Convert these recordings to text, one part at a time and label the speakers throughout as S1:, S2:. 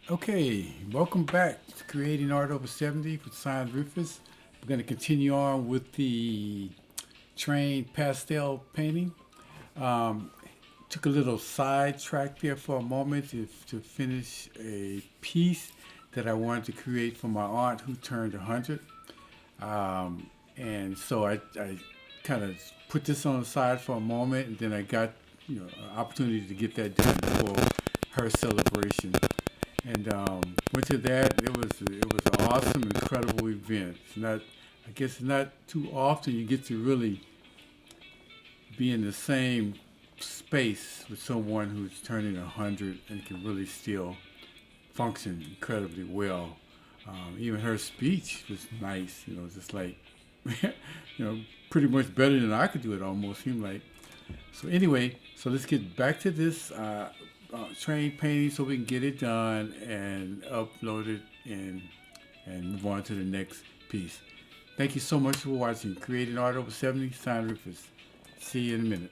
S1: Okay, welcome back to Creating Art Over 70 with Science Rufus. We're going to continue on with the Train Pastel Painting. Um, Took a little sidetrack there for a moment to finish a piece that I wanted to create for my aunt who turned 100. And so I kind of put this on the side for a moment, and then I got an opportunity to get that done for her celebration. And went to that. It was an awesome, incredible event. It's not, I guess, not too often you get to really be in the same space with someone who's turning 100 and can really still function incredibly well. Even her speech was nice. Just like pretty much better than I could do it. Almost seemed like. So anyway, so let's get back to this train painting so we can get it done and upload it and move on to the next piece. Thank you so much for watching. Creating Art Over 70, Sign Rufus. See you in a minute.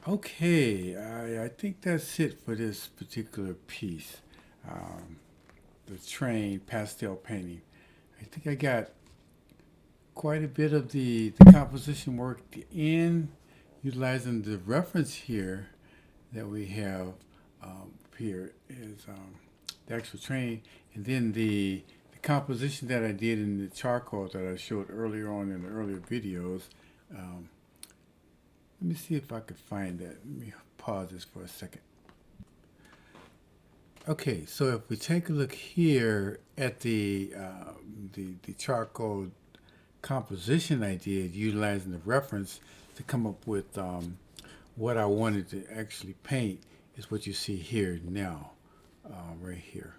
S1: Okay, I think that's it for this particular piece. Um, the Train Pastel Painting. I think I got quite a bit of the composition work in, utilizing the reference here that we have here is the actual train, and then the composition that I did in the charcoal that I showed earlier on in the earlier videos. Um, Let me see if I could find that. Let me pause this for a second. Okay, so if we take a look here at the charcoal composition I did, utilizing the reference to come up with what I wanted to actually paint, is what you see here now, right here.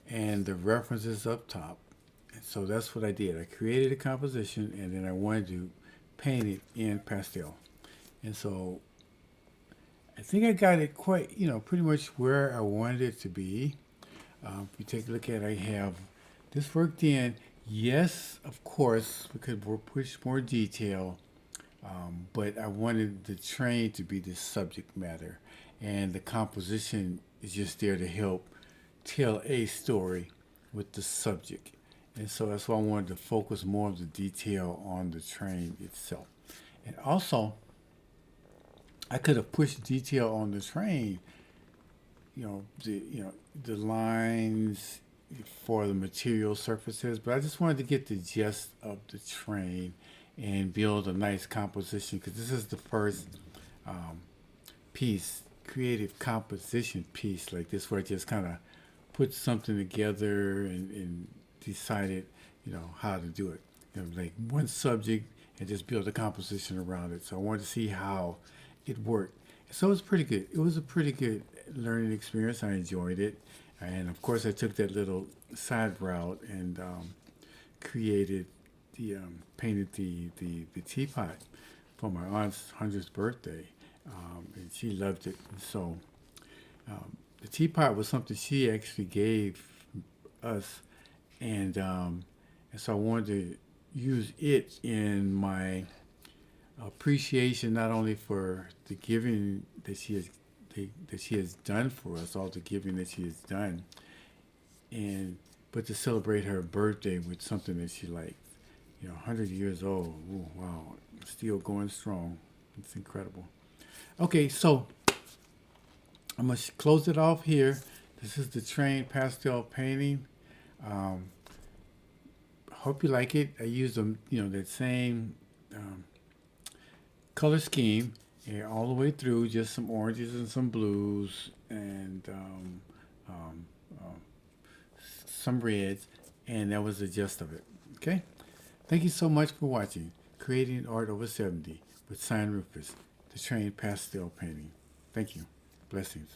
S1: And the reference is up top. And so that's what I did. I created a composition and then I wanted to paint it in pastel. And so I think I got it quite, pretty much where I wanted it to be. If you take a look at it, I have this worked in. Yes, of course, we could push more detail, but I wanted the train to be the subject matter, and the composition is just there to help tell a story with the subject. And so that's why I wanted to focus more of the detail on the train itself. And also, I could have pushed detail on the train, the lines for the material surfaces, but I just wanted to get the gist of the train and build a nice composition because this is the first um, piece, creative composition piece like this, where I just kind of put something together and decided, how to do it. Like one subject and just build a composition around it. So I wanted to see how it worked. So it was pretty good. It was a pretty good learning experience. I enjoyed it. And of course, I took that little side route and created painted the teapot for my aunt's 100th birthday. And she loved it. So the teapot was something she actually gave us. And so I wanted to use it in my appreciation, not only for the giving that she has done for us, all the giving that she has done, and but to celebrate her birthday with something that she liked. 100 years old. Ooh, wow, still going strong. It's incredible. Okay, so I'm gonna close it off here. This is the Train Pastel Painting. Um, Hope you like it. I used that same color scheme all the way through, just some oranges and some blues and um, um, some reds, and that was the gist of it. Okay? Thank you so much for watching Creating Art Over 70 with Sign Rufus, the Train Pastel Painting. Thank you. Blessings.